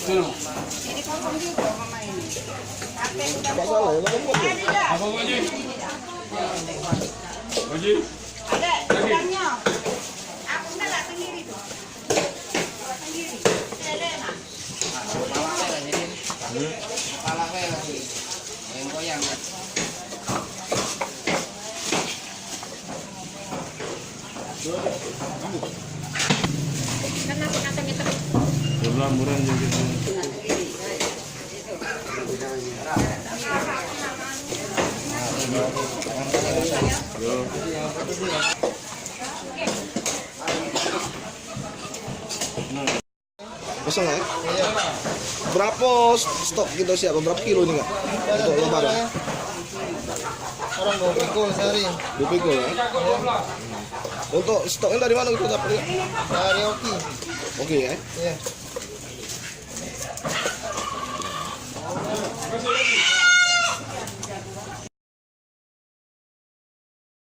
Pak salah ya, Apa Haji? Haji? Ada ikannya. Aku nggak sendiri tuh. Sendiri. Kepala saya lagi yang goyang. Kan nanti katanya terus. Murah juga. kosong ya? Berapa stok kita siapa? Berapa kilo ini nggak? Untuk lebaran? Orang 2 pikul sehari. 2 pikul ya? Untuk stoknya dari mana kita dapat ya? Dari Oki. Oke ya? Iya.